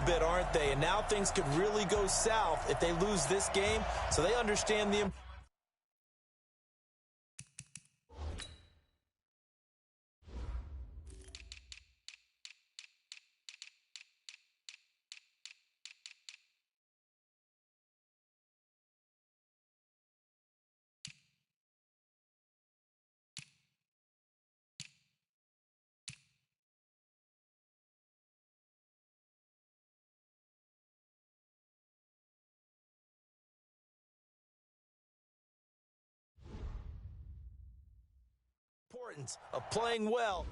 bit, aren't they? And now things could really go south if they lose this game, so they understand the importance of playing well.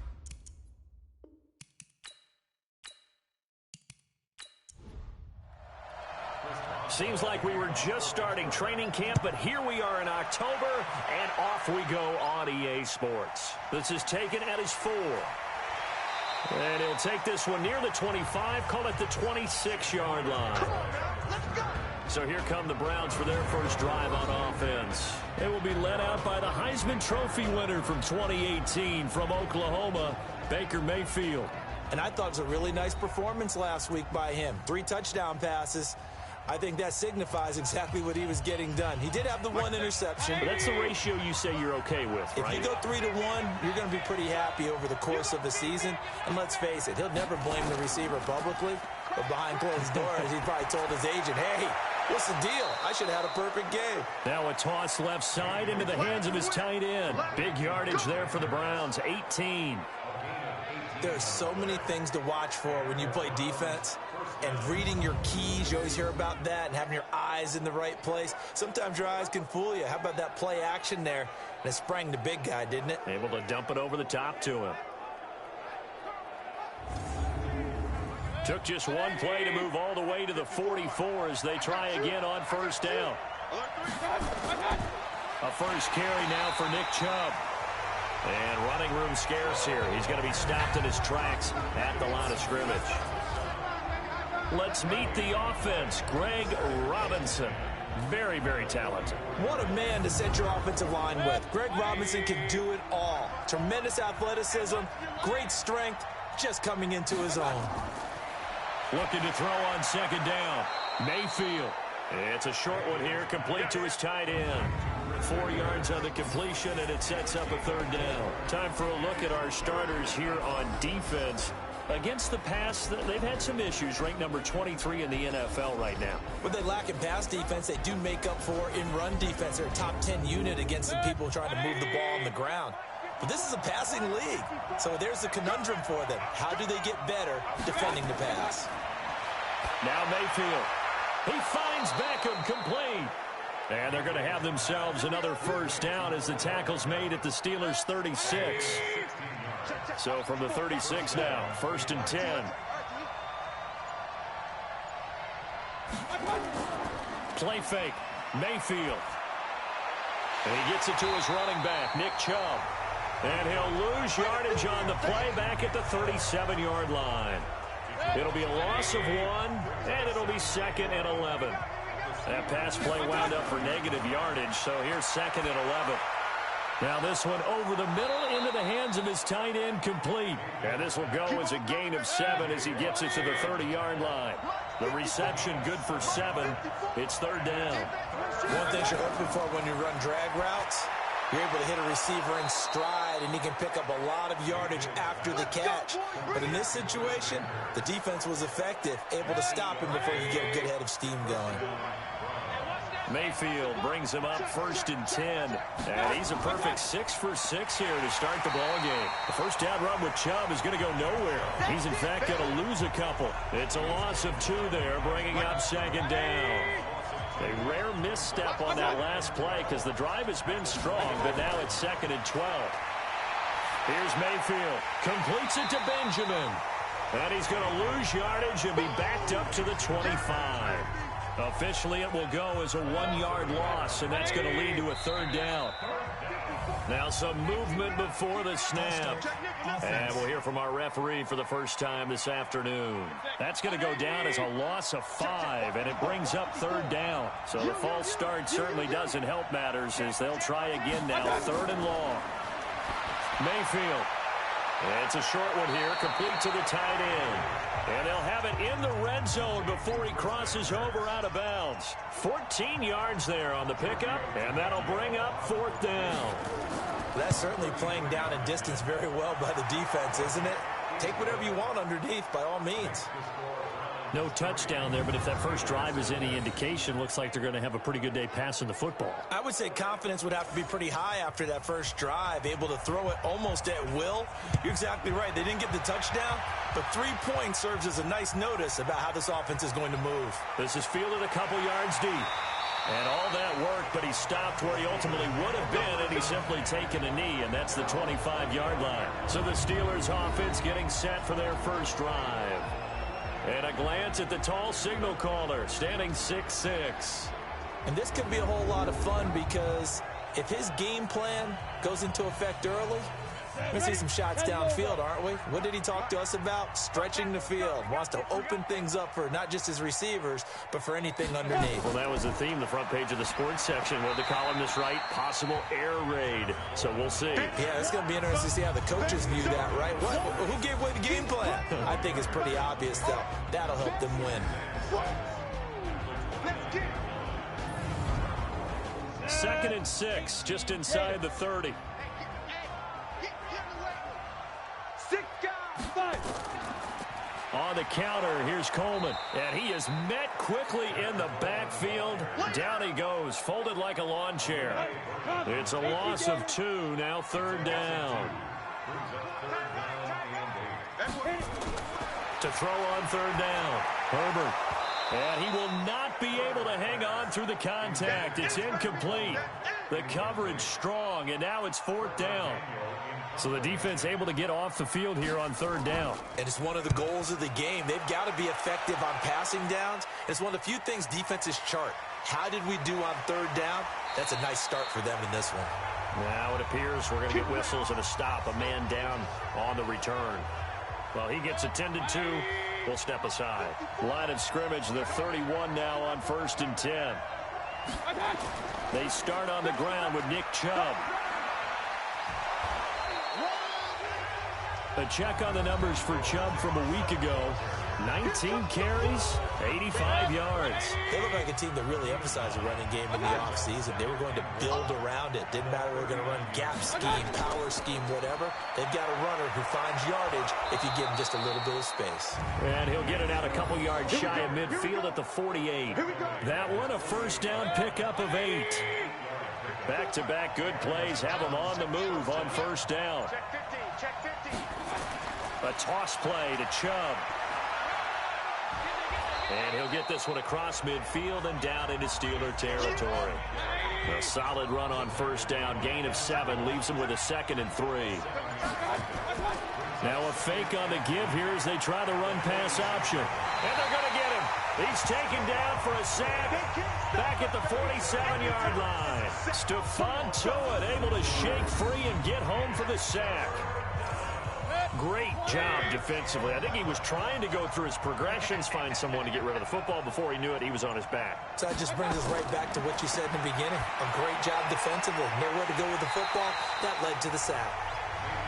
Seems like we were just starting training camp, but here we are in October, and off we go on EA Sports. This is taken at his 4. And he'll take this one near the 25, call it the 26-yard line. So here come the Browns for their first drive on offense. They will be led out by the Heisman Trophy winner from 2018 from Oklahoma, Baker Mayfield. And I thought it was a really nice performance last week by him. 3 touchdown passes. I think that signifies exactly what he was getting done. He did have the 1 interception. But that's the ratio you say you're okay with, right? If you go 3-1, you're going to be pretty happy over the course of the season. And let's face it, he'll never blame the receiver publicly. But behind closed doors, he probably told his agent, hey, what's the deal? I should have had a perfect game. Now a toss left side into the hands of his tight end. Big yardage there for the Browns, 18. There's so many things to watch for when you play defense. And reading your keys, you always hear about that, and having your eyes in the right place. Sometimes your eyes can fool you. How about that play action there? And it sprang the big guy, didn't it? Able to dump it over the top to him. Took just one play to move all the way to the 44 as they try again on first down. A first carry now for Nick Chubb. And running room scarce here. He's going to be stopped in his tracks at the line of scrimmage. Let's meet the offense. Greg Robinson. Very, very talented. What a man to set your offensive line with. Greg Robinson can do it all. Tremendous athleticism, great strength, just coming into his own. Looking to throw on second down. Mayfield. It's a short one here, complete to his tight end. 4 yards on the completion, and it sets up a third down. Time for a look at our starters here on defense. Against the pass, they've had some issues, ranked number 23 in the NFL right now. What they lack in pass defense, they do make up for in run defense. They're a top 10 unit against the people trying to move the ball on the ground. But this is a passing league, so there's the conundrum for them. How do they get better defending the pass? Now Mayfield. He finds Beckham complete. And they're going to have themselves another first down as the tackle's made at the Steelers' 36. So from the 36 now, 1st and 10. Play fake, Mayfield. And he gets it to his running back, Nick Chubb. And he'll lose yardage on the play back at the 37-yard line. It'll be a loss of 1, and it'll be 2nd and 11. That pass play wound up for negative yardage, so here's 2nd and 11. Now this one over the middle into the hands of his tight end, complete. And this will go as a gain of 7 as he gets it to the 30-yard line. The reception good for 7. It's third down. One thing you're hoping for when you run drag routes, you're able to hit a receiver in stride, and he can pick up a lot of yardage after the catch. But in this situation, the defense was effective, able to stop him before he get a good head of steam going. Mayfield brings him up 1st and 10. And he's a perfect 6 for 6 here to start the ball game. The first down run with Chubb is going to go nowhere. He's, in fact, going to lose a couple. It's a loss of 2 there, bringing up 2nd down. A rare misstep on that last play because the drive has been strong, but now it's 2nd and 12. Here's Mayfield. Completes it to Benjamin. And he's going to lose yardage and be backed up to the 25. Officially, it will go as a 1-yard loss, and that's going to lead to a third down. Now some movement before the snap. And we'll hear from our referee for the first time this afternoon. That's going to go down as a loss of 5, and it brings up third down. So the false start certainly doesn't help matters as they'll try again now, 3rd and long. Mayfield. It's a short one here, complete to the tight end. And they'll have it in the red zone before he crosses over out of bounds. 14 yards there on the pickup, and that'll bring up 4th down. That's certainly playing down in distance very well by the defense, isn't it? Take whatever you want underneath, by all means. No touchdown there, but if that first drive is any indication, looks like they're going to have a pretty good day passing the football. I would say confidence would have to be pretty high after that first drive, able to throw it almost at will. You're exactly right. They didn't get the touchdown, but 3 points serves as a nice notice about how this offense is going to move. This is fielded a couple yards deep. And all that work, but he stopped where he ultimately would have been, and he's simply taken a knee, and that's the 25-yard line. So the Steelers offense getting set for their first drive. And a glance at the tall signal caller, standing 6'6". And this could be a whole lot of fun because if his game plan goes into effect early, we're going to see some shots downfield, aren't we? What did he talk to us about? Stretching the field. Wants to open things up for not just his receivers, but for anything underneath. Well, that was the theme, the front page of the sports section. What the columnist write? Possible air raid. So we'll see. Yeah, it's going to be interesting to see how the coaches view that, right? Who gave away the game plan? I think it's pretty obvious, though. That'll help them win. 2nd and 6, just inside the 30. On the counter, here's Coleman. And he is met quickly in the backfield. Down he goes, folded like a lawn chair. It's a loss of 2, now 3rd down. To throw on 3rd down, Herbert. And he will not be able to hang on through the contact. It's incomplete. The coverage strong, and now it's 4th down. So the defense able to get off the field here on 3rd down. And it's one of the goals of the game. They've got to be effective on passing downs. It's one of the few things defenses chart. How did we do on 3rd down? That's a nice start for them in this one. Now it appears we're going to get whistles and a stop. A man down on the return. Well, he gets attended to. We'll step aside. Line of scrimmage, the 31 now on 1st and 10. They start on the ground with Nick Chubb. A check on the numbers for Chubb from a week ago. 19 carries, 85 yards. They look like a team that really emphasized the running game in the offseason. They were going to build around it. Didn't matter if they were going to run gap scheme, power scheme, whatever. They've got a runner who finds yardage if you give him just a little bit of space. And he'll get it out a couple yards shy of midfield at the 48. That one a 1st down pickup of 8. Back-to-back good plays have them on the move on 1st down. A toss play to Chubb. And he'll get this one across midfield and down into Steeler territory. A solid run on 1st down. Gain of 7 leaves him with a 2nd and 3. Now a fake on the give here as they try the run-pass option. And they're going to get him. He's taken down for a sack back at the 47-yard line. Stephon Tuitt able to shake free and get home for the sack. Great job defensively. I think he was trying to go through his progressions, find someone to get rid of the football. Before he knew it, he was on his back. So that just brings us right back to what you said in the beginning. A great job defensively. Nowhere to go with the football. That led to the sack.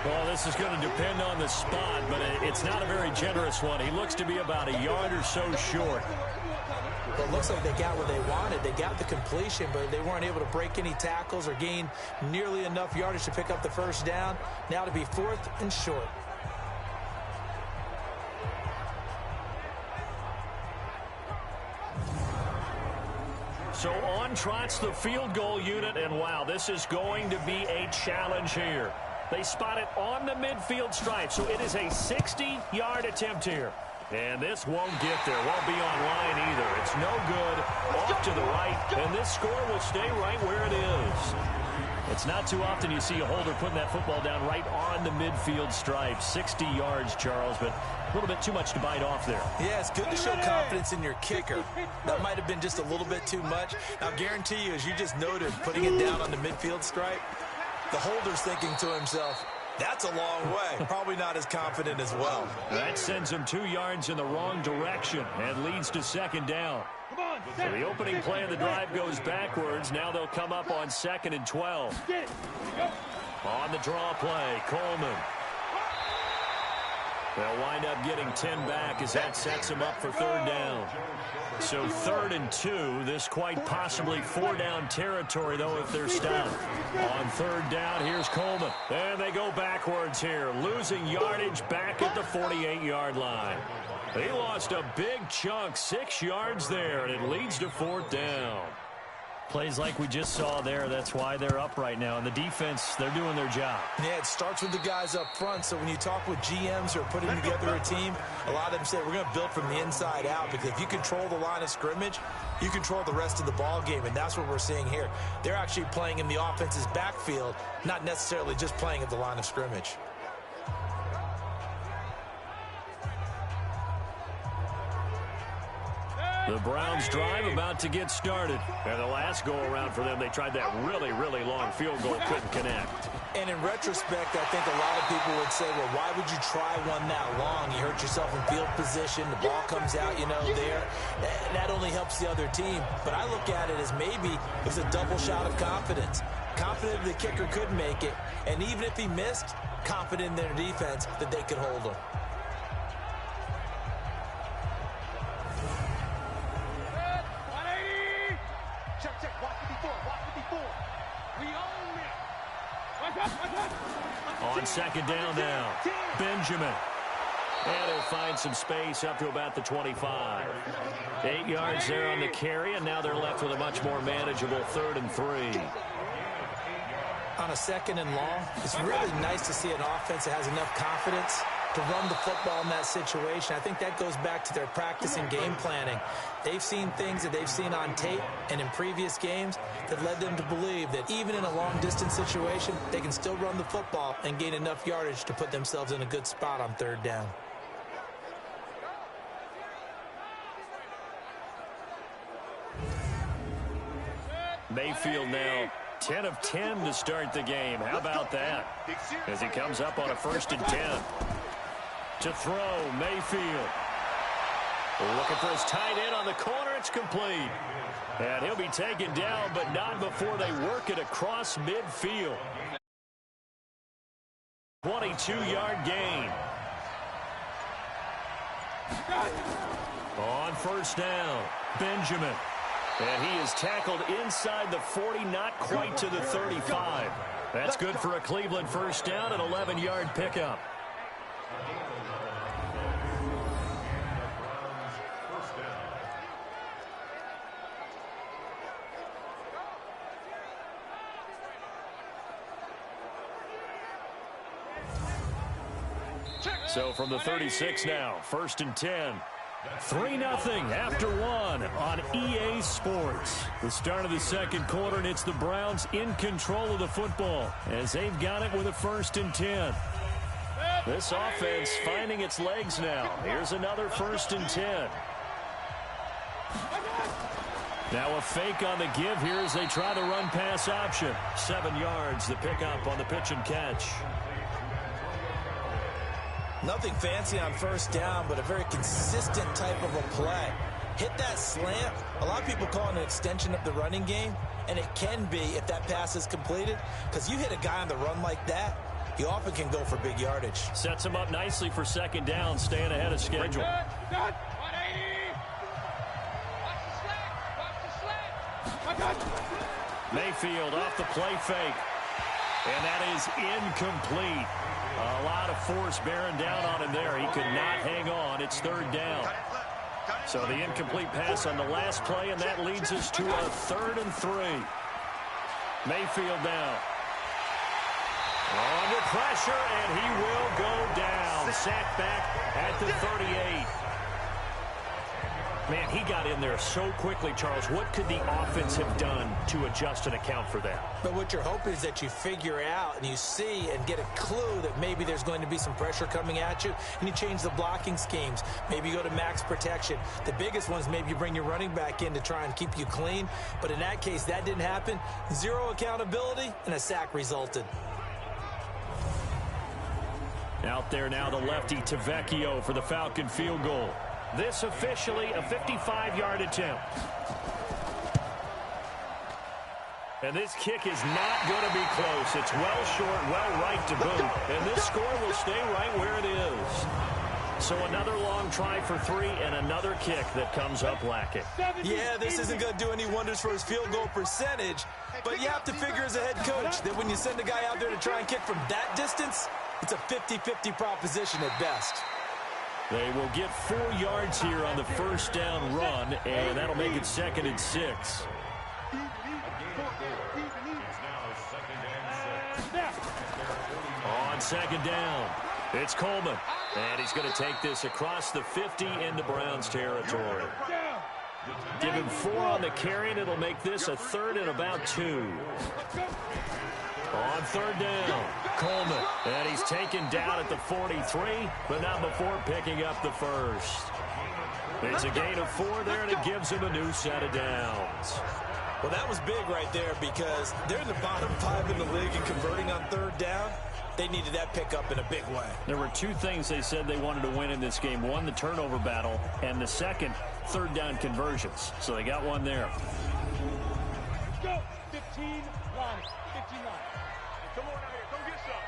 Well, this is going to depend on the spot, but it's not a very generous one. He looks to be about a yard or so short. Well, it looks like they got what they wanted. They got the completion, but they weren't able to break any tackles or gain nearly enough yardage to pick up the 1st down. Now to be 4th and short. So on trots the field goal unit, and wow, this is going to be a challenge here. They spot it on the midfield stripe, so it is a 60-yard attempt here. And this won't get there, won't be on line either. It's no good, off to the right, and this score will stay right where it is. It's not too often you see a holder putting that football down right on the midfield stripe. 60 yards, Charles, but a little bit too much to bite off there. Yeah, it's good to show confidence in your kicker. That might have been just a little bit too much. I'll guarantee you, as you just noted, putting it down on the midfield stripe, the holder's thinking to himself, that's a long way. Probably not as confident as well. That sends him 2 yards in the wrong direction and leads to 2nd down. So the opening play of the drive goes backwards. Now they'll come up on 2nd and 12. On the draw play, Coleman. They'll wind up getting 10 back as that sets them up for third down. So 3rd and 2, this quite possibly 4-down territory, though, if they're stopped. On 3rd down, here's Coleman. And they go backwards here, losing yardage back at the 48-yard line. He lost a big chunk, 6 yards there, and it leads to 4th down. Plays like we just saw there. That's why they're up right now. And the defense, they're doing their job. Yeah, it starts with the guys up front. So when you talk with GMs who are putting together a team, a lot of them say we're going to build from the inside out, because if you control the line of scrimmage, you control the rest of the ball game, and that's what we're seeing here. They're actually playing in the offense's backfield, not necessarily just playing at the line of scrimmage. The Browns drive about to get started. And the last go-around for them, they tried that really, really long field goal, couldn't connect. And in retrospect, I think a lot of people would say, well, why would you try one that long? You hurt yourself in field position. The ball comes out, there. That only helps the other team. But I look at it as maybe it was a double shot of confidence. Confident the kicker could make it. And even if he missed, confident in their defense that they could hold him. On 2nd down now, Benjamin. And he'll find some space up to about the 25. 8 yards there on the carry, and now they're left with a much more manageable 3rd and 3. On a 2nd and long, it's really nice to see an offense that has enough confidence to run the football in that situation. I think that goes back to their practice and game planning. They've seen things that they've seen on tape and in previous games that led them to believe that even in a long-distance situation, they can still run the football and gain enough yardage to put themselves in a good spot on 3rd down. Mayfield now 10 of 10 to start the game. How about that? As he comes up on a 1st and 10. To throw, Mayfield. Looking for his tight end on the corner. It's complete. And he'll be taken down, but not before they work it across midfield. 22-yard gain. On 1st down, Benjamin. And he is tackled inside the 40, not quite to the 35. That's good for a Cleveland 1st down, an 11-yard pickup. So from the 36 now, 1st and 10. 3-0 after 1 on EA Sports. The start of the 2nd quarter, and it's the Browns in control of the football as they've got it with a 1st and 10. This offense finding its legs now. Here's another 1st and 10. Now a fake on the give here as they try the run-pass option. 7 yards, the pickup on the pitch and catch. Nothing fancy on 1st down, but a very consistent type of a play. Hit that slant. A lot of people call it an extension of the running game, and it can be if that pass is completed, because you hit a guy on the run like that, he often can go for big yardage. Sets him up nicely for 2nd down, staying ahead of schedule. 180. Watch the slant. Mayfield off the play fake. And that is incomplete. A lot of force bearing down on him there. He could not hang on. It's 3rd down. So the incomplete pass on the last play, and that leads us to a 3rd and 3. Mayfield now. Under pressure, and he will go down. Sacked back at the 38. Man, he got in there so quickly, Charles. What could the offense have done to adjust and account for that? But what you're hoping is that you figure out and you see and get a clue that maybe there's going to be some pressure coming at you, and you change the blocking schemes. Maybe you go to max protection. The biggest one is maybe you bring your running back in to try and keep you clean. But in that case, that didn't happen. 0 accountability, and a sack resulted. Out there now, the lefty Tavecchio for the Falcon field goal. This officially a 55-yard attempt. And this kick is not going to be close. It's well short, well right to boot. And this score will stay right where it is. So another long try for 3 and another kick that comes up lacking. Yeah, this isn't going to do any wonders for his field goal percentage, but you have to figure as a head coach that when you send a guy out there to try and kick from that distance, it's a 50-50 proposition at best. They will get 4 yards here on the first down run, and that'll make it 2nd and 6. On 2nd down, it's Coleman. And he's going to take this across the 50 into Browns territory. Give him 4 on the carry, and it'll make this a 3rd and about 2. On 3rd down, Coleman. And he's taken down at the 43, but not before picking up the first. It's a gain of 4 there, and it gives him a new set of downs. Well, that was big right there because they're in the bottom 5 in the league and converting on 3rd down. They needed that pickup in a big way. There were 2 things they said they wanted to win in this game. 1, the turnover battle, and the second, 3rd down conversions. So they got 1 there. Go! 15 line. 15 line. Come on out here. Come get some.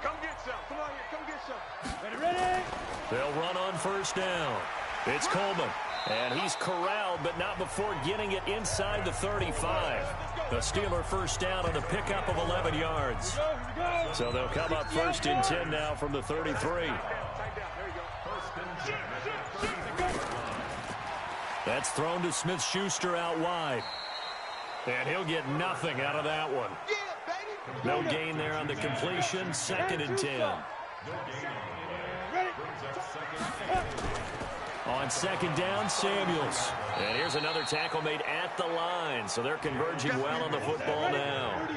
Come get some. Come on here. Come get some. Ready? They'll run on 1st down. It's Coleman. And he's corralled, but not before getting it inside the 35. The Steeler first down on a pickup of 11 yards. So they'll come up 1st and 10 now from the 33. That's thrown to Smith-Schuster out wide. And he'll get nothing out of that one. No gain there on the completion. 2nd and 10. On 2nd down, Samuels. And here's another tackle made at the line. So they're converging well on the football now.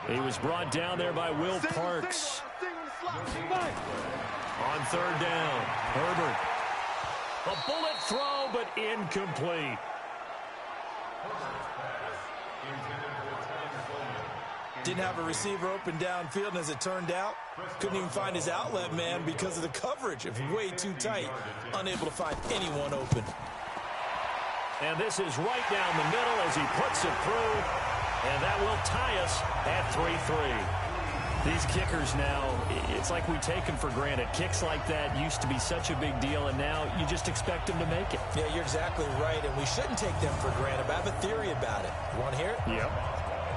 He was brought down there by Will Parks. On 3rd down, Herbert. A bullet throw, but incomplete. Didn't have a receiver open downfield, and as it turned out, couldn't even find his outlet man because of the coverage. It's way too tight, unable to find anyone open. And this is right down the middle as he puts it through, and that will tie us at 3-3. These kickers now, it's like we take them for granted. Kicks like that used to be such a big deal, and now you just expect them to make it. Yeah, you're exactly right, and we shouldn't take them for granted, but I have a theory about it. You want to hear it? Yep.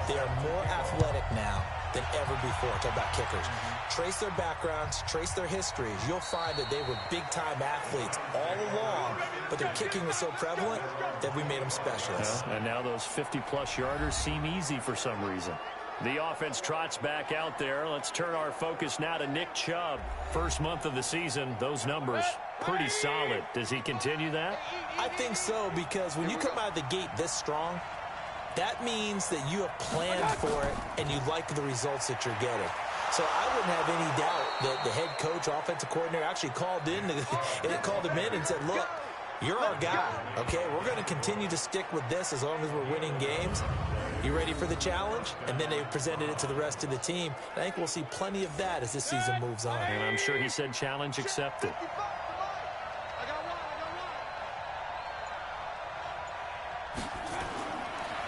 They are more athletic now than ever before. Talk about kickers. Trace their backgrounds, trace their histories. You'll find that they were big-time athletes all along, but their kicking was so prevalent that we made them specialists. Yeah, and now those 50-plus yarders seem easy for some reason. The offense trots back out there. Let's turn our focus now to Nick Chubb. First month of the season, those numbers pretty solid. Does he continue that? I think so, because when you come out of the gate this strong, that means that you have planned for it and you like the results that you're getting. So I wouldn't have any doubt that the head coach, offensive coordinator actually called him in and said, look, you're our guy, okay? We're going to continue to stick with this as long as we're winning games. You ready for the challenge? And then they presented it to the rest of the team. I think we'll see plenty of that as this season moves on. And I'm sure he said challenge accepted.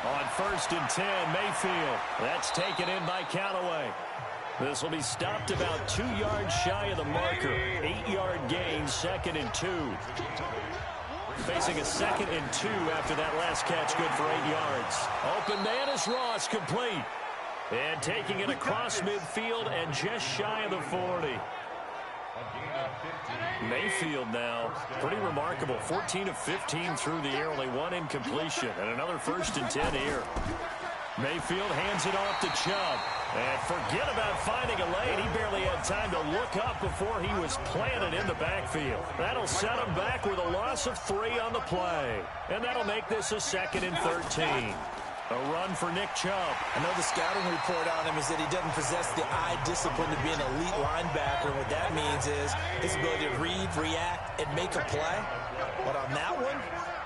On 1st and 10, Mayfield. That's taken in by Callaway. This will be stopped about 2 yards shy of the marker. 8-yard gain, 2nd and 2. Facing a 2nd and 2 after that last catch, good for 8 yards. Open man is Ross, complete. And taking it across midfield and just shy of the 40. Mayfield now, pretty remarkable. 14 of 15 through the air, only 1 incompletion. And another 1st and 10 here. Mayfield hands it off to Chubb. And forget about finding a lane. He barely had time to look up before he was planted in the backfield. That'll set him back with a loss of 3 on the play. And that'll make this a 2nd and 13. A run for Nick Chubb. I know the scouting report on him is that he doesn't possess the eye discipline to be an elite linebacker. What that means is his ability to read, react, and make a play. But on that one,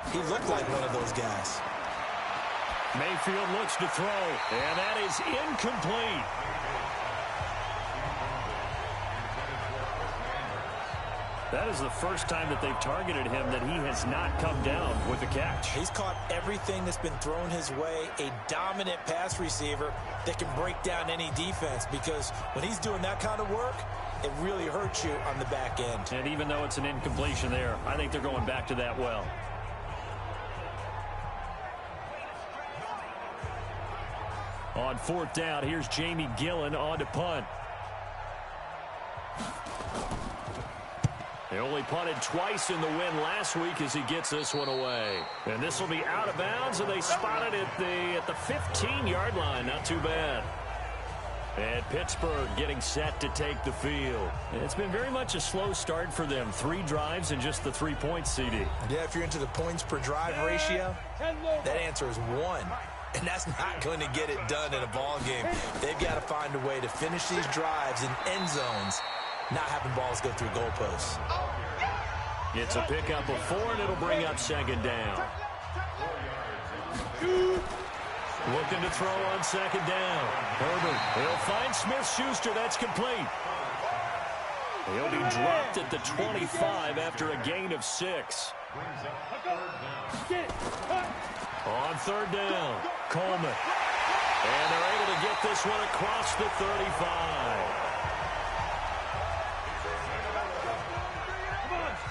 he looked like one of those guys. Mayfield looks to throw, and that is incomplete. That is the first time that they've targeted him that he has not come down with a catch. He's caught everything that's been thrown his way, a dominant pass receiver that can break down any defense, because when he's doing that kind of work, it really hurts you on the back end. And even though it's an incompletion there, I think they're going back to that well. On 4th down, here's Jamie Gillen on to punt. He only punted twice in the win last week as he gets this one away. And this will be out of bounds, and they spot it at the 15-yard line. Not too bad. And Pittsburgh getting set to take the field. It's been very much a slow start for them. 3 drives and just the 3 points, CD. Yeah, if you're into the points per drive ratio, that answer is 1. And that's not going to get it done in a ball game. They've got to find a way to finish these drives in end zones, not having balls go through goalposts. It's a pickup of 4, and it'll bring up 2nd down. Looking to throw on 2nd down. Herbert, he'll find Smith-Schuster. That's complete. He'll be dropped at the 25 after a gain of 6. On 3rd down, Coleman. And they're able to get this one across the 35.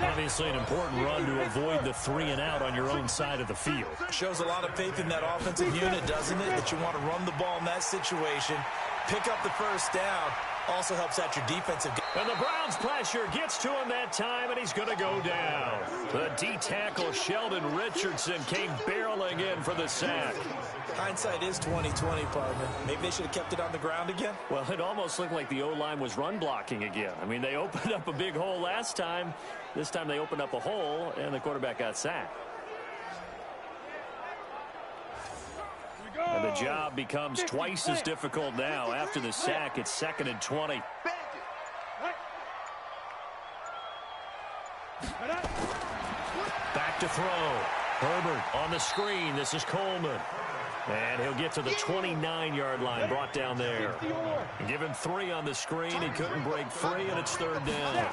Obviously an important run to avoid the 3 and out on your own side of the field. Shows a lot of faith in that offensive unit, doesn't it? That you want to run the ball in that situation, pick up the 1st down, also helps out your defensive. And the Browns pressure gets to him that time, and he's going to go down. The D-tackle Sheldon Richardson came barreling in for the sack. Hindsight is 20/20, partner. Maybe they should have kept it on the ground again. Well, it almost looked like the O-line was run blocking again. I mean, they opened up a big hole last time. This time they opened up a hole, and the quarterback got sacked. And the job becomes twice as difficult now. After the sack, it's 2nd and 20. Back to throw. Herbert on the screen. This is Coleman. And he'll get to the 29-yard line, brought down there. Give him 3 on the screen. He couldn't break free, and it's 3rd down.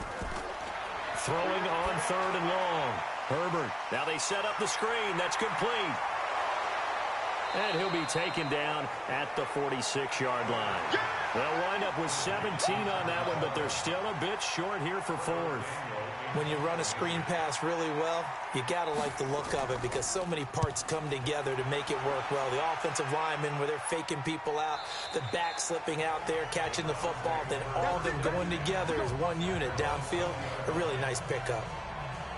Throwing on 3rd and long. Herbert. Now they set up the screen. That's complete. And he'll be taken down at the 46-yard line. They'll wind up with 17 on that one, but they're still a bit short here for 4th. When you run a screen pass really well, you got to like the look of it because so many parts come together to make it work well. The offensive linemen, where they're faking people out, the back slipping out there, catching the football, then all of them going together as one unit downfield. A really nice pickup.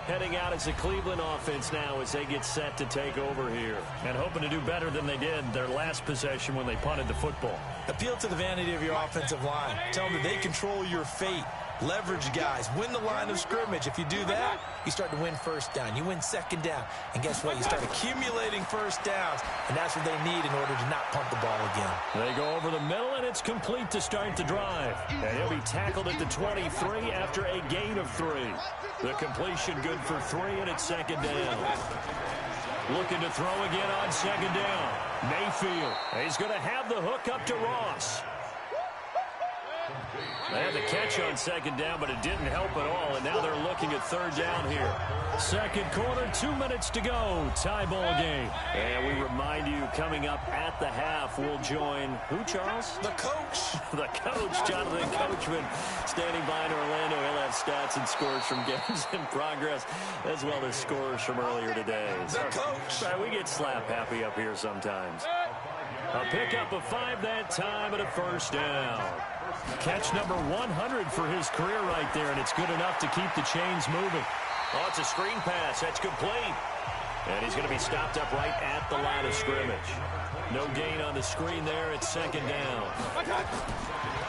Heading out as the Cleveland offense now as they get set to take over here. And hoping to do better than they did their last possession when they punted the football. Appeal to the vanity of your offensive line. Tell them that they control your fate. Leverage guys. Win the line of scrimmage. If you do that, you start to win 1st down. You win 2nd down. And guess what? You start accumulating 1st downs. And that's what they need in order to not punt the ball again. They go over the middle, and it's complete to start the drive. And he'll be tackled at the 23 after a gain of 3. The completion good for 3, and it's 2nd down. Looking to throw again on 2nd down. Mayfield. He's going to have the hook up to Ross. They had the catch on 2nd down, but it didn't help at all, and now they're looking at 3rd down here. 2nd quarter, 2 minutes to go. Tie ball game. And we remind you, coming up at the half, we'll join who, Charles? The coach. The coach, Jonathan Coachman, standing by in Orlando. He'll have stats and scores from games in progress, as well as scores from earlier today. The coach. We get slap happy up here sometimes. A pickup of 5 that time and a 1st down. Catch number 100 for his career right there, and it's good enough to keep the chains moving. Oh, it's a screen pass. That's complete. And he's going to be stopped up right at the line of scrimmage. No gain on the screen there. It's 2nd down.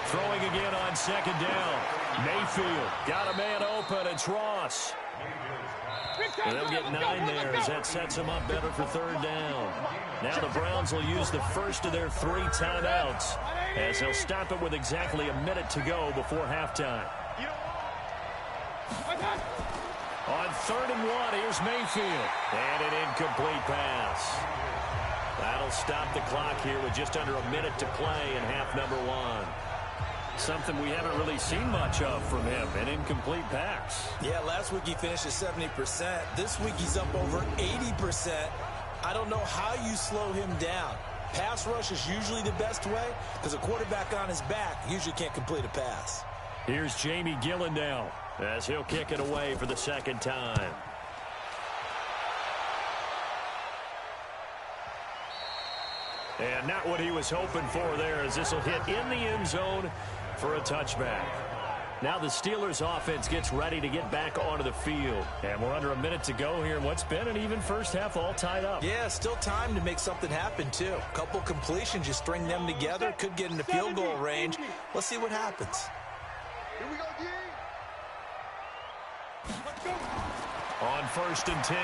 Throwing again on 2nd down. Mayfield got a man open. It's Ross. And they'll get 9 there as that sets them up better for 3rd down. Now the Browns will use the first of their 3 timeouts as they'll stop it with exactly a minute to go before halftime. On 3rd and 1, here's Mayfield. And an incomplete pass. That'll stop the clock here with just under a minute to play in half number 1. Something we haven't really seen much of from him, an incomplete pass. Yeah, last week he finished at 70%. This week he's up over 80%. I don't know how you slow him down. Pass rush is usually the best way because a quarterback on his back usually can't complete a pass. Here's Jamie Gillen now as he'll kick it away for the second time. And not what he was hoping for there, as this will hit in the end zone for a touchback. Now the Steelers offense gets ready to get back onto the field. And we're under a minute to go here in what's been an even first half, all tied up. Yeah, still time to make something happen, too. A couple completions, you string them together, could get into field goal range. Let's see what happens. Here we go, D. Let's go. On 1st and 10,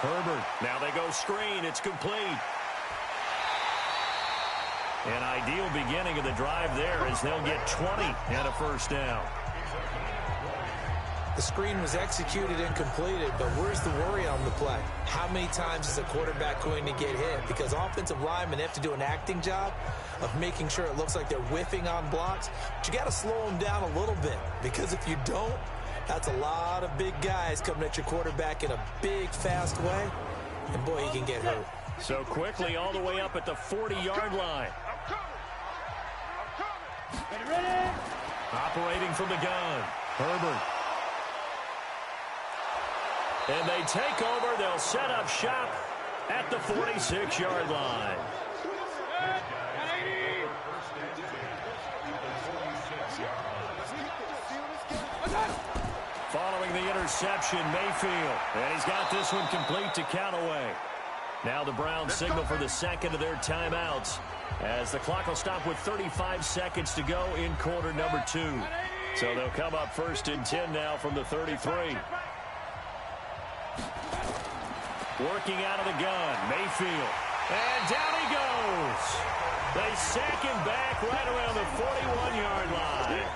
Herbert. Now they go screen. It's complete. An ideal beginning of the drive there as they'll get 20 and a first down. The screen was executed and completed, but where's the worry on the play? How many times is a quarterback going to get hit? Because offensive linemen have to do an acting job of making sure it looks like they're whiffing on blocks. But you got to slow them down a little bit, because if you don't, that's a lot of big guys coming at your quarterback in a big, fast way. And, boy, he can get hurt. So quickly all the way up at the 40-yard line. Ready? Operating from the gun, Herbert. And they take over. They'll set up shop at the 46-yard line. Following the interception, Mayfield. And he's got this one complete to Callaway. Now the Browns signal for the second of their timeouts, as the clock will stop with 35 seconds to go in quarter number 2. So they'll come up 1st and 10 now from the 33. Working out of the gun, Mayfield. And down he goes. They sack him back right around the 41-yard line.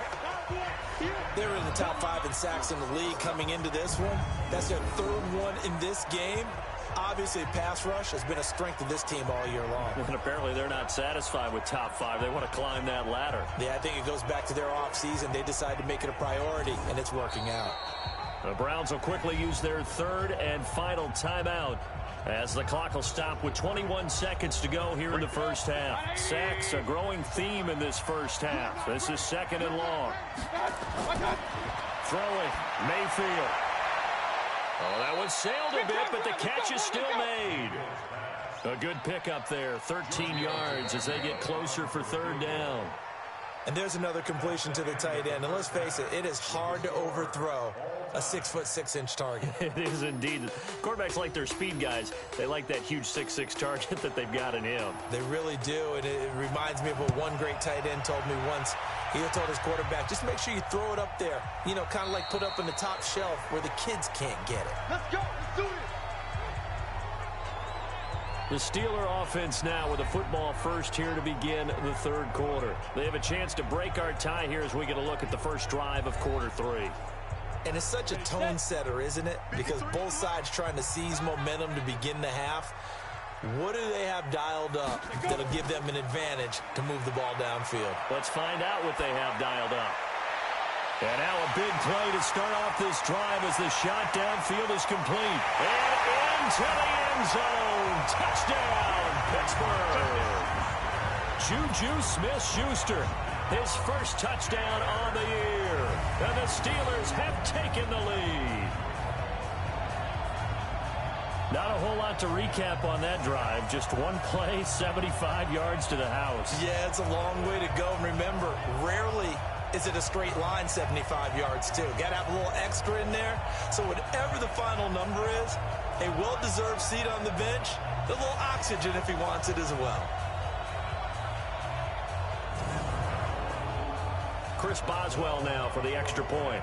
They were in the top 5 in sacks in the league coming into this one. That's their 3rd one in this game. Obviously, pass rush has been a strength of this team all year long. And apparently they're not satisfied with top 5. They want to climb that ladder. Yeah, I think it goes back to their offseason. They decided to make it a priority, and it's working out. The Browns will quickly use their 3rd and final timeout, as the clock will stop with 21 seconds to go here in the first half. Sacks, a growing theme in this first half. This is 2nd and long. Throwing, Mayfield. Oh, that one sailed a bit, but the catch is still made. A good pickup there, 13 yards as they get closer for 3rd down. And there's another completion to the tight end. And let's face it, it is hard to overthrow a 6'6" target. It is indeed. Quarterbacks like their speed guys. They like that huge 6'6" target that they've got in him. They really do, and it reminds me of what one great tight end told me once. He told his quarterback, just make sure you throw it up there. You know, kind of like put up in the top shelf where the kids can't get it. Let's go. Let's do this. The Steeler offense now with a football first here to begin the 3rd quarter. They have a chance to break our tie here as we get a look at the first drive of quarter 3. And it's such a tone setter, isn't it? Because both sides trying to seize momentum to begin the half. What do they have dialed up that'll give them an advantage to move the ball downfield? Let's find out what they have dialed up. And now a big play to start off this drive as the shot downfield is complete. And into the end zone. Touchdown, Pittsburgh. Juju Smith-Schuster, his first touchdown on the year. And the Steelers have taken the lead. Not a whole lot to recap on that drive. Just one play, 75 yards to the house. Yeah, it's a long way to go. And remember, rarely is it a straight line 75 yards, too. Got to have a little extra in there. So whatever the final number is, a well-deserved seat on the bench, a little oxygen if he wants it as well. Chris Boswell now for the extra point.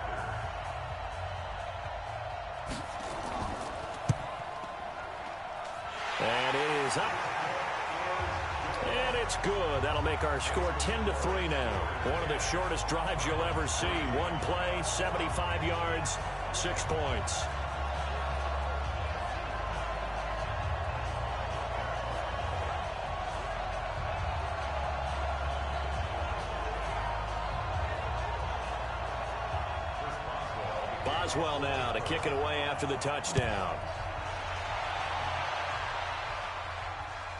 And it is up. And it's good. That'll make our score 10-3 now. One of the shortest drives you'll ever see. One play, 75 yards, 6 points. Boswell now to kick it away after the touchdown.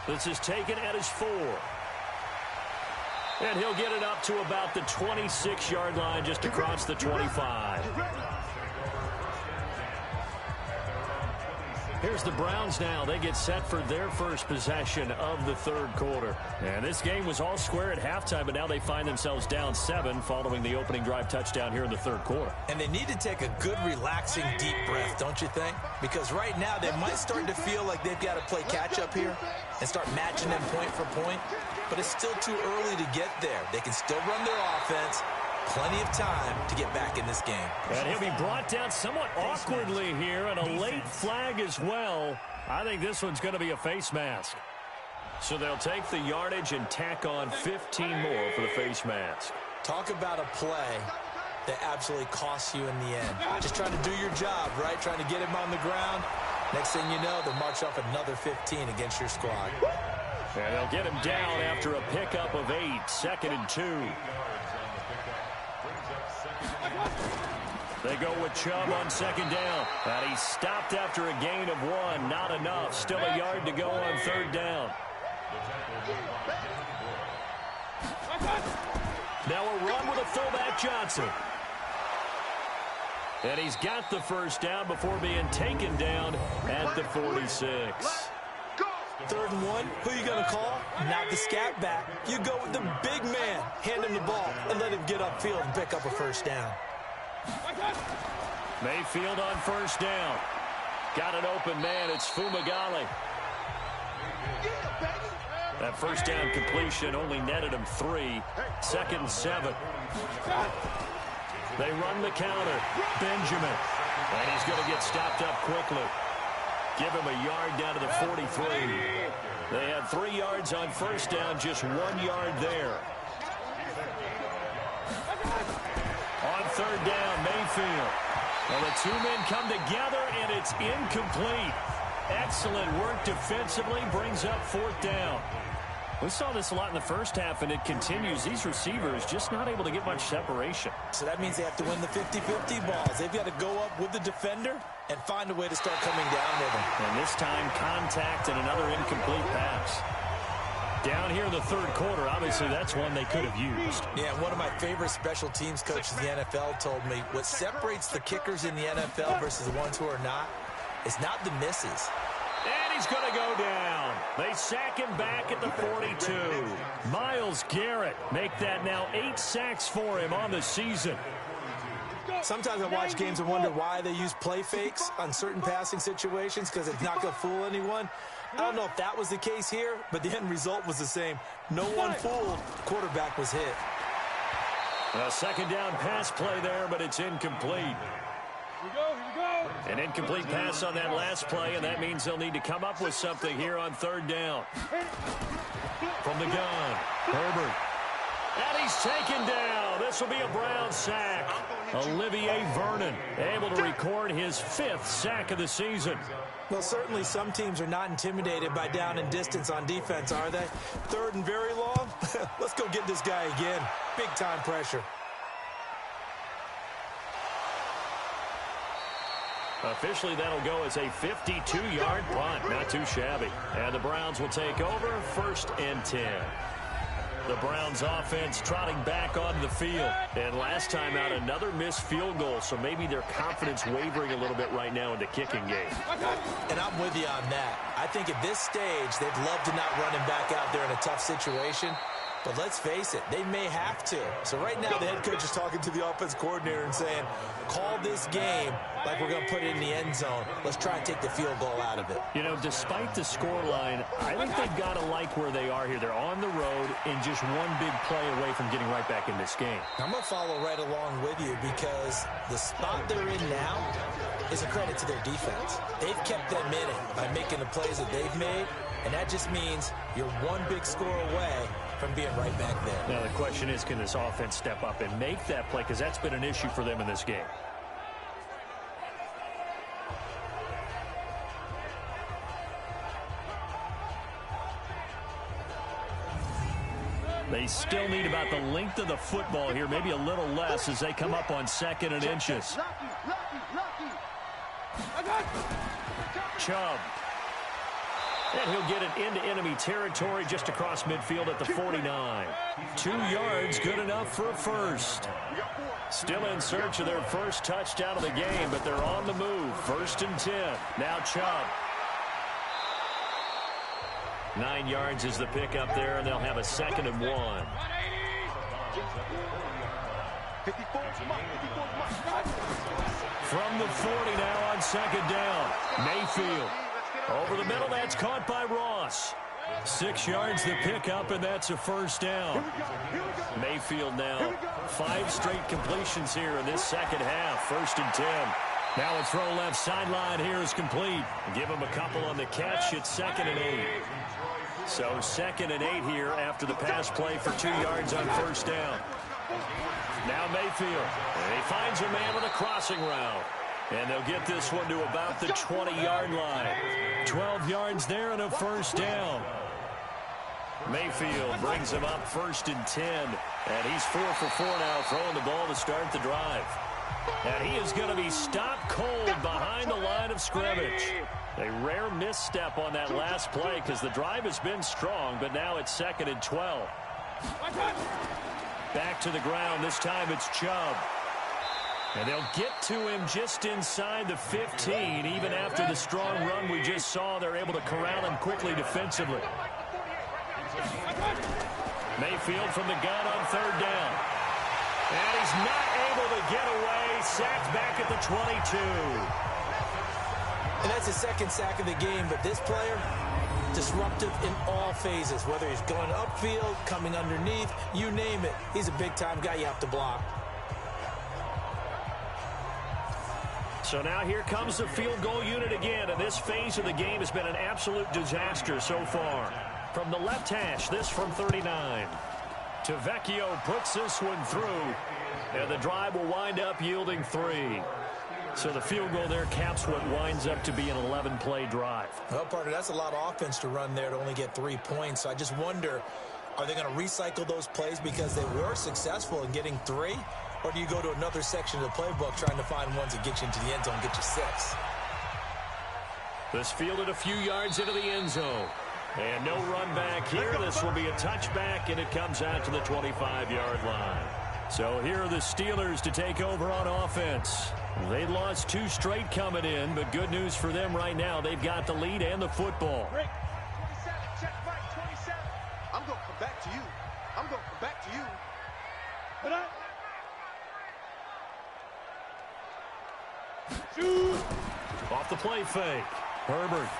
This is taken at his 4. And he'll get it up to about the 26-yard line, just across the 25. Here's the Browns now. They get set for their first possession of the third quarter. And this game was all square at halftime, but now they find themselves down 7 following the opening drive touchdown here in the third quarter. And they need to take a good, relaxing, deep breath, don't you think? Because right now they might start to feel like they've got to play catch-up here and start matching them point for point. But it's still too early to get there. They can still run their offense. Plenty of time to get back in this game. And he'll be brought down somewhat awkwardly here, and a late flag as well. I think this one's going to be a face mask. So they'll take the yardage and tack on 15 more for the face mask. Talk about a play that absolutely costs you in the end. Just trying to do your job, right? Trying to get him on the ground. Next thing you know, they'll march off another 15 against your squad. And they'll get him down after a pickup of 8, 2nd and 2. They go with Chubb on 2nd down. And he's stopped after a gain of 1. Not enough. Still a yard to go on 3rd down. Now a run with a fullback Johnson. And he's got the first down before being taken down at the 46. 3rd and 1, who are you going to call? Not the scat back. You go with the big man. Hand him the ball and let him get upfield and pick up a first down. Mayfield on 1st down. Got an open man. It's Fumagalli. That first down completion only netted him 3. 2nd and 7. They run the counter. Benjamin. And he's going to get stopped up quickly. Give him a yard down to the 43. They had 3 yards on 1st down, just 1 yard there. On 3rd down, Mayfield. Well, the 2 men come together, and it's incomplete. Excellent work defensively, brings up 4th down. We saw this a lot in the first half, and it continues. These receivers just not able to get much separation. So that means they have to win the 50-50 balls. They've got to go up with the defender and find a way to start coming down with them. And this time, contact and another incomplete pass. Down here in the third quarter, obviously that's one they could have used. Yeah, one of my favorite special teams coaches in the NFL told me what separates the kickers in the NFL versus the ones who are not is not the misses. And he's going to go down. They sack him back at the 42. Myles Garrett make that now 8 sacks for him on the season. Sometimes I watch games and wonder why they use play fakes on certain passing situations because it's not going to fool anyone. I don't know if that was the case here, but the end result was the same. No one fooled. Quarterback was hit. A 2nd down pass play there, but it's incomplete. Here we go. An incomplete pass on that last play, and that means they'll need to come up with something here on 3rd down. From the gun, Herbert. And he's taken down. This will be a Brown sack. Olivier Vernon able to record his 5th sack of the season. Well, certainly some teams are not intimidated by down and distance on defense, are they? 3rd and very long? Let's go get this guy again. Big time pressure. Officially, that'll go as a 52-yard punt. Not too shabby. And the Browns will take over 1st and 10. The Browns offense trotting back on the field. And last time out, another missed field goal, so maybe their confidence wavering a little bit right now in the kicking game. And I'm with you on that. I think at this stage, they'd love to not run him back out there in a tough situation. But let's face it, they may have to. So right now, the head coach is talking to the offense coordinator and saying, call this game like we're going to put it in the end zone. Let's try and take the field goal out of it. You know, despite the scoreline, I think they've got to like where they are here. They're on the road and just one big play away from getting right back in this game. I'm going to follow right along with you because the spot they're in now is a credit to their defense. They've kept them in it by making the plays that they've made, and that just means you're one big score away from being right back there. Now, the question is, can this offense step up and make that play? Because that's been an issue for them in this game. They still need about the length of the football here, maybe a little less as they come up on 2nd and inches. And he'll get it into enemy territory just across midfield at the 49. 2 yards, good enough for a first. Still in search of their first touchdown of the game, but they're on the move. 1st and 10. Now Chubb. 9 yards is the pickup there, and they'll have a 2nd and 1. From the 40 now on 2nd down. Mayfield. Over the middle, that's caught by Ross. 6 yards the pickup, and that's a first down. Mayfield now 5 straight completions here in this second half. 1st and 10. Now a throw left sideline here is complete. Give him a couple on the catch. It's 2nd and 8. So 2nd and 8 here after the pass play for 2 yards on 1st down. Now Mayfield. And he finds a man with a crossing route. And they'll get this one to about the 20-yard line. 12 yards there and a first down. Mayfield brings him up 1st and 10. And he's 4 for 4 now, throwing the ball to start the drive. And he is going to be stopped cold behind the line of scrimmage. A rare misstep on that last play because the drive has been strong, but now it's 2nd and 12. Back to the ground. This time it's Chubb. And they'll get to him just inside the 15. Even after the strong run we just saw, they're able to corral him quickly defensively. Mayfield from the gun on 3rd down. And he's not able to get away. Sacked back at the 22. And that's his 2nd sack of the game, but this player, disruptive in all phases, whether he's going upfield, coming underneath, you name it. He's a big-time guy you have to block. So now here comes the field goal unit again, and this phase of the game has been an absolute disaster so far. From the left hash, this from 39. Tavecchio puts this one through, and the drive will wind up yielding 3. So the field goal there caps what winds up to be an 11-play drive. Well, partner, that's a lot of offense to run there to only get 3 points. So I just wonder, are they going to recycle those plays because they were successful in getting 3? Or do you go to another section of the playbook trying to find ones that get you into the end zone and get you 6? This fielded a few yards into the end zone. And no run back here. This will be a touchback, and it comes out to the 25-yard line. So here are the Steelers to take over on offense. They'd lost 2 straight coming in, but good news for them right now. They've got the lead and the football. 27, check right, 27. I'm going to come back to you. I'm going to come back to you. But Off the play fake. Herbert.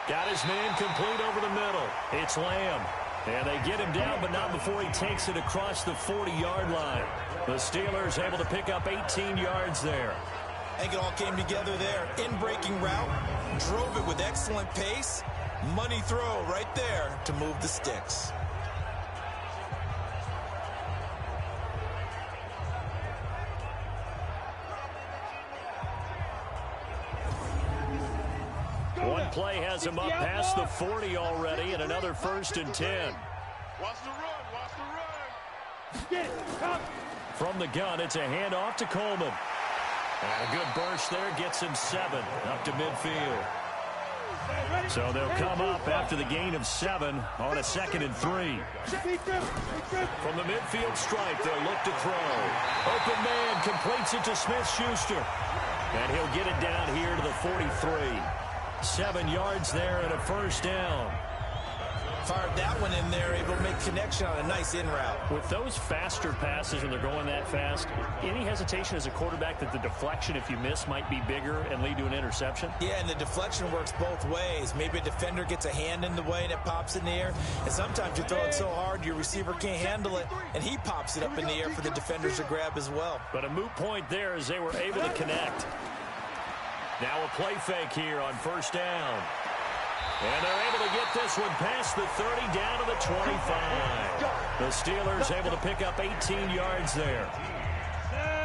Got his man complete over the middle. It's Lamb. And they get him down, but not before he takes it across the 40-yard line. The Steelers able to pick up 18 yards there. I think it all came together there. In-breaking route. Drove it with excellent pace. Money throw right there to move the sticks. One play has him up past the 40 already, and another 1st and 10. watch the run, watch the run. From the gun, it's a handoff to Coleman. And a good burst there gets him 7 up to midfield. So they'll come up after the gain of 7 on a 2nd and 3. From the midfield stripe, they'll look to throw. Open man completes it to Smith-Schuster. And he'll get it down here to the 43. 7 yards there and a first down. Fired that one in there, able to make connection on a nice in route. With those faster passes when they're going that fast, any hesitation as a quarterback that the deflection, if you miss, might be bigger and lead to an interception? Yeah, and the deflection works both ways. Maybe a defender gets a hand in the way and it pops in the air. And sometimes you throw it so hard your receiver can't handle it, and he pops it up in the air for the defenders to grab as well. But a moot point there as they were able to connect. Now a play fake here on first down. And they're able to get this one past the 30 down to the 25. The Steelers able to pick up 18 yards there.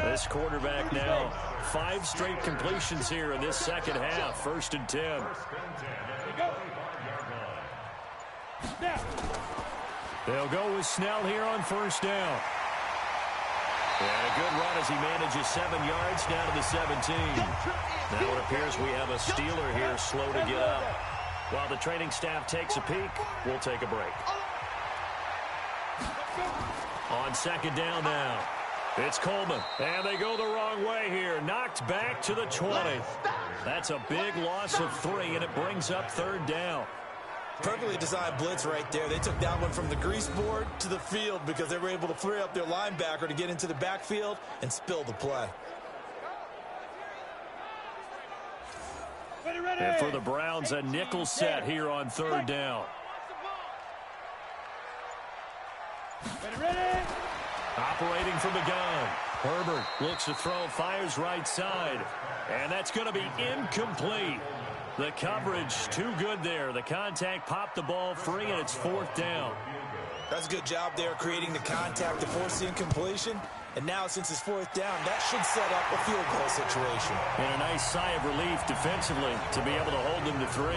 This quarterback now 5 straight completions here in this second half. 1st and 10. They'll go with Snell here on first down. And a good run as he manages 7 yards down to the 17. Now it appears we have a Steeler here slow to get up. While the training staff takes a peek, we'll take a break. On second down now, it's Coleman. And they go the wrong way here. Knocked back to the 20. That's a big loss of 3, and it brings up third down. Perfectly designed blitz right there. They took that one from the grease board to the field because they were able to free up their linebacker to get into the backfield and spill the play. And for the Browns, a nickel set here on third down. Operating from the gun. Herbert looks to throw, fires right side. And that's going to be incomplete. The coverage too good there. The contact popped the ball free, and it's fourth down. That's a good job there creating the contact to force the incompletion. And now, since it's fourth down, that should set up a field goal situation. And a nice sigh of relief defensively to be able to hold them to 3.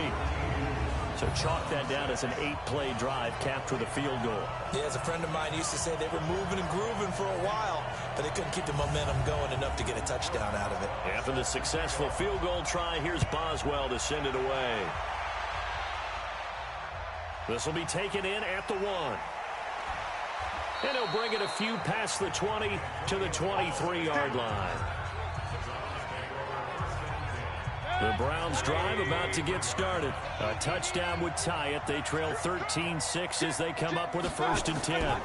So chalk that down as an 8-play drive capped with a field goal. Yeah, as a friend of mine used to say, they were moving and grooving for a while, but they couldn't keep the momentum going enough to get a touchdown out of it. After the successful field goal try, here's Boswell to send it away. This will be taken in at the 1. And he'll bring it a few past the 20 to the 23-yard line. The Browns drive about to get started. A touchdown would tie it. They trail 13-6 as they come up with a 1st and 10.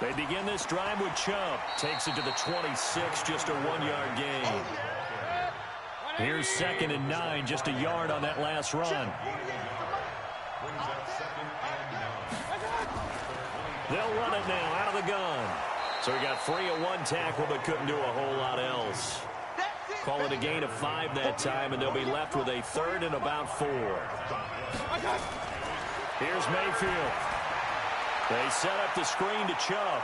They begin this drive with Chubb. Takes it to the 26, just a 1-yard gain. Here's 2nd and 9, just a yard on that last run. They'll run it now out of the gun. So he got free of 1 tackle but couldn't do a whole lot else. Call it a gain of 5 that time, and they'll be left with a 3rd and about 4. Here's Mayfield. They set up the screen to Chubb.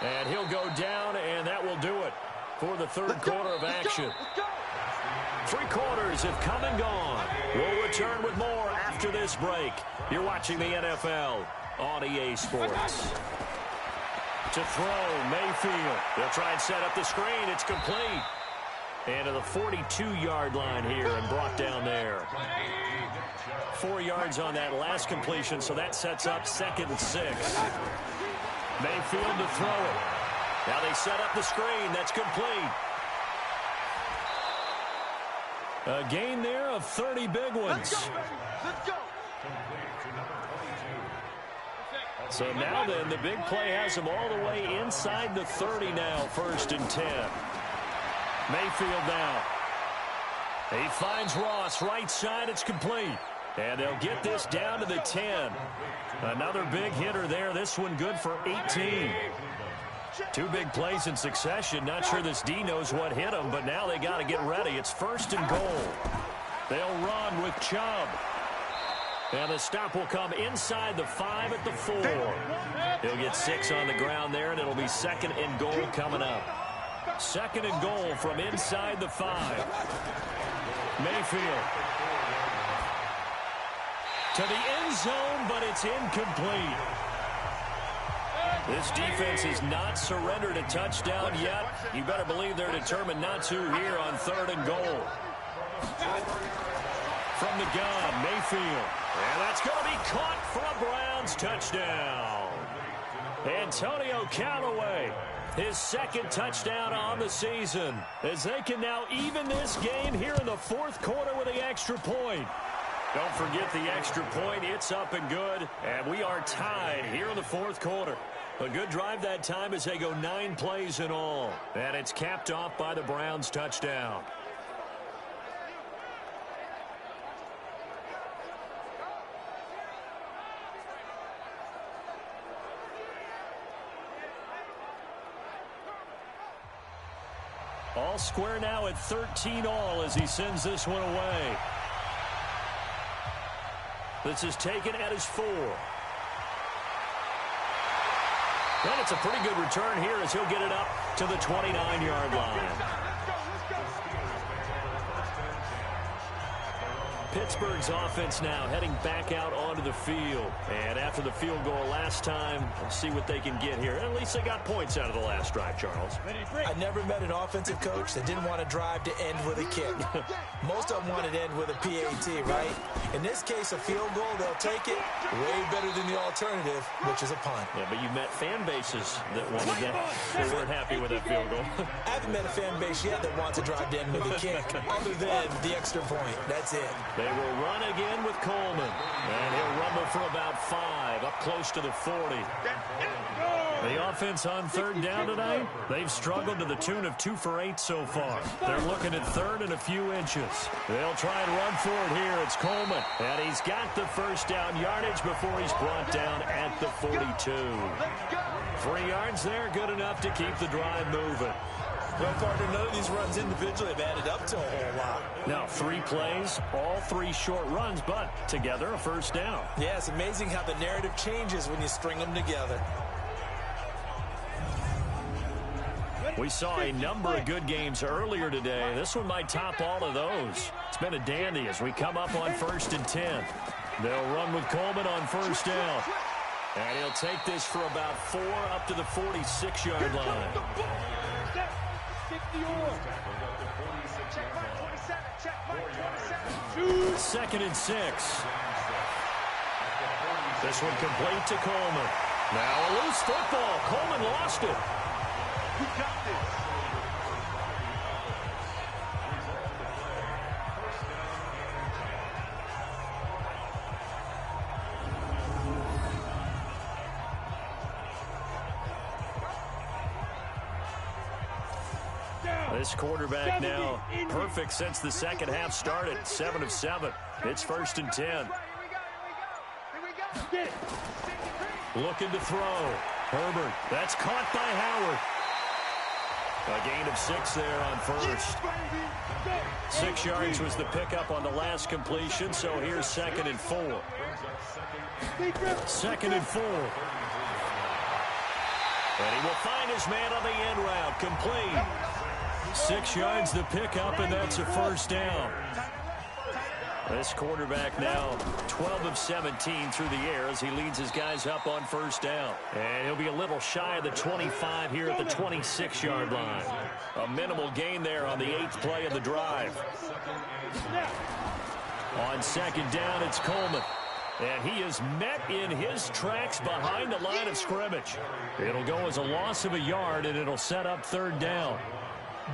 And he'll go down, and that will do it for the third quarter of action. 3 quarters have come and gone. We'll return with more after this break. You're watching the NFL on EA Sports. To throw, Mayfield. They'll try and set up the screen. It's complete. And to the 42-yard line here and brought down there. 4 yards on that last completion, so that sets up 2nd and 6. Mayfield to throw it. Now they set up the screen. That's complete. A gain there of 30 big ones. Let's go. So now then, the big play has him all the way inside the 30 now, 1st and 10. Mayfield now. He finds Ross, right side, it's complete. And they'll get this down to the 10. Another big hitter there, this one good for 18. 2 big plays in succession. Not sure this D knows what hit him, but now they got to get ready. It's 1st and goal. They'll run with Chubb. And the stop will come inside the 5 at the 4. He'll get 6 on the ground there, and it'll be 2nd and goal coming up. 2nd and goal from inside the 5. Mayfield. To the end zone, but it's incomplete. This defense has not surrendered a touchdown yet. You better believe they're determined not to here on 3rd and goal. From the gun, Mayfield. And that's going to be caught for a Browns touchdown. Antonio Callaway, his 2nd touchdown on the season, as they can now even this game here in the 4th quarter with the extra point. Don't forget the extra point. It's up and good, and we are tied here in the 4th quarter. A good drive that time as they go 9 plays in all, and it's capped off by the Browns touchdown. All square now at 13 all as he sends this one away. This is taken at his 4. And it's a pretty good return here as he'll get it up to the 29-yard line. Pittsburgh's offense now heading back out onto the field. And after the field goal last time, we'll see what they can get here. At least they got points out of the last drive, Charles. I never met an offensive coach that didn't want to drive to end with a kick. Most of them wanted to end with a PAT, right? In this case, a field goal, they'll take it way better than the alternative, which is a punt. Yeah, but you met fan bases that wanted that. They weren't happy with that field goal. I haven't met a fan base yet that wants to drive to end with a kick, other than the extra point. That's it. They will run again with Coleman. And he'll rumble for about 5, up close to the 40. The offense on third down tonight, they've struggled to the tune of 2 for 8 so far. They're looking at third and a few inches. They'll try and run for it here. It's Coleman. And he's got the first down yardage before he's brought down at the 42. 3 yards there, good enough to keep the drive moving. Well, partner, none of these runs individually have added up to a whole lot. Now, 3 plays, all 3 short runs, but together a first down. Yeah, it's amazing how the narrative changes when you string them together. We saw a number of good games earlier today. This one might top all of those. It's been a dandy as we come up on 1st and 10. They'll run with Coleman on first down. And he'll take this for about 4 up to the 46-yard line. Second and 6. This one complete to Coleman. Now a loose football. Coleman lost it. We got this. This quarterback now perfect since the second half started. 7 of 7. It's 1st and 10. Looking to throw. Herbert. That's caught by Howard. A gain of 6 there on first. 6 yards was the pickup on the last completion, so here's 2nd and 4. 2nd and 4. And he will find his man on the end route. Complete. 6 yards the pickup, and that's a first down. This quarterback now 12 of 17 through the air as he leads his guys up on first down. And he'll be a little shy of the 25 here at the 26-yard line. A minimal gain there on the 8th play of the drive. On 2nd down, it's Coleman. And he is met in his tracks behind the line of scrimmage. It'll go as a loss of a yard, and it'll set up 3rd down.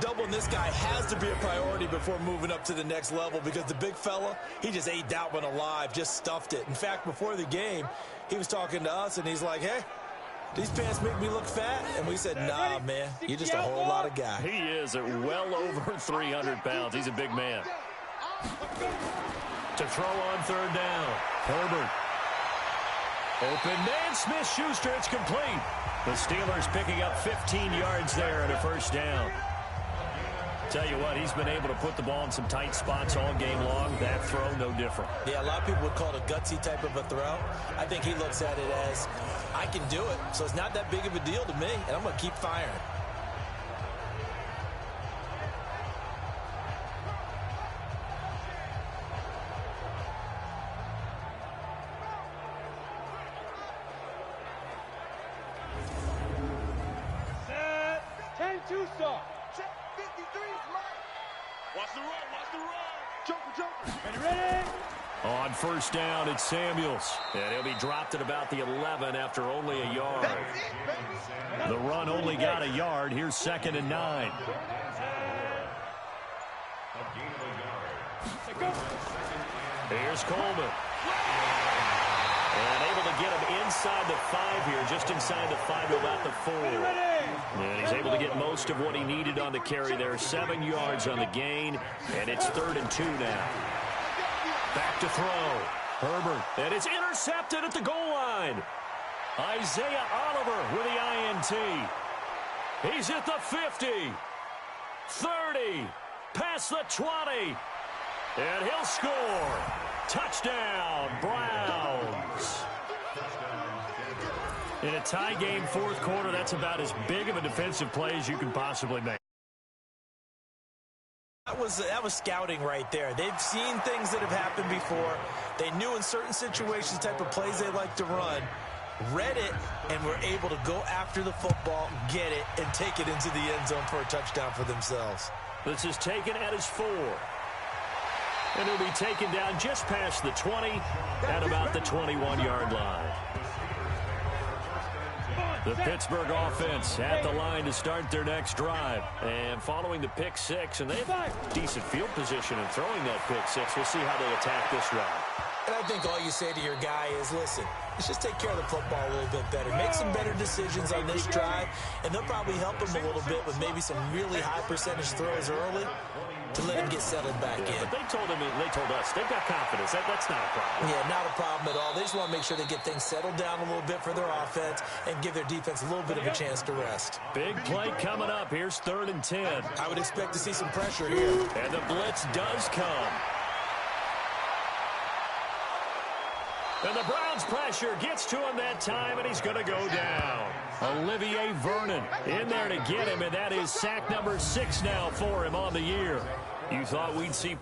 Doubling this guy has to be a priority before moving up to the next level because the big fella, he just ate that one alive, just stuffed it. In fact, before the game, he was talking to us, and he's like, hey, these pants make me look fat? And we said, nah, man, you're just a whole lot of guy. He is at well over 300 pounds. He's a big man. To throw on 3rd down. Herbert. Open man, Smith-Schuster, it's complete. The Steelers picking up 15 yards there and a first down. Tell you what, he's been able to put the ball in some tight spots all game long. That throw, no different. Yeah, a lot of people would call it a gutsy type of a throw. I think he looks at it as, I can do it, so it's not that big of a deal to me, and I'm going to keep firing. Set. 10-2 start. Check 53 is mine. Watch the run. Watch the run. Joker. Ready. On first down, it's Samuels. And he'll be dropped at about the 11 after only a yard. The run only got a yard. Here's 2nd and 9. Here's Coleman. And able to get him inside the 5 here, just inside the 5 to about the 4. And he's able to get most of what he needed on the carry there. 7 yards on the gain, and it's 3rd and 2 now. Back to throw. Herbert, and it's intercepted at the goal line. Isaiah Oliver with the INT. He's at the 50, 30, past the 20, and he'll score. Touchdown, Browns. In a tie game, 4th quarter, that's about as big of a defensive play as you can possibly make. That was scouting right there. They've seen things that have happened before. They knew in certain situations the type of plays they like to run, read it, and were able to go after the football, get it, and take it into the end zone for a touchdown for themselves. This is taken at his 4. And he'll be taken down just past the 20 at about the 21-yard line. The Pittsburgh offense at the line to start their next drive. And following the pick 6, and they have decent field position in throwing that pick 6. We'll see how they attack this drive. And I think all you say to your guy is, listen, let's just take care of the football a little bit better. Make some better decisions on this drive, and they'll probably help him a little bit with maybe some really high percentage throws early to let him get settled back in. But they told us, they've got confidence. That's not a problem. Yeah, not a problem at all. They just want to make sure they get things settled down a little bit for their offense and give their defense a little bit of a chance to rest. Big play coming up. Here's 3rd and 10. I would expect to see some pressure here. And the blitz does come. And the Browns' pressure gets to him that time, and he's going to go down. Olivier Vernon in there to get him, and that is sack number 6 now for him on the year. You thought we'd see...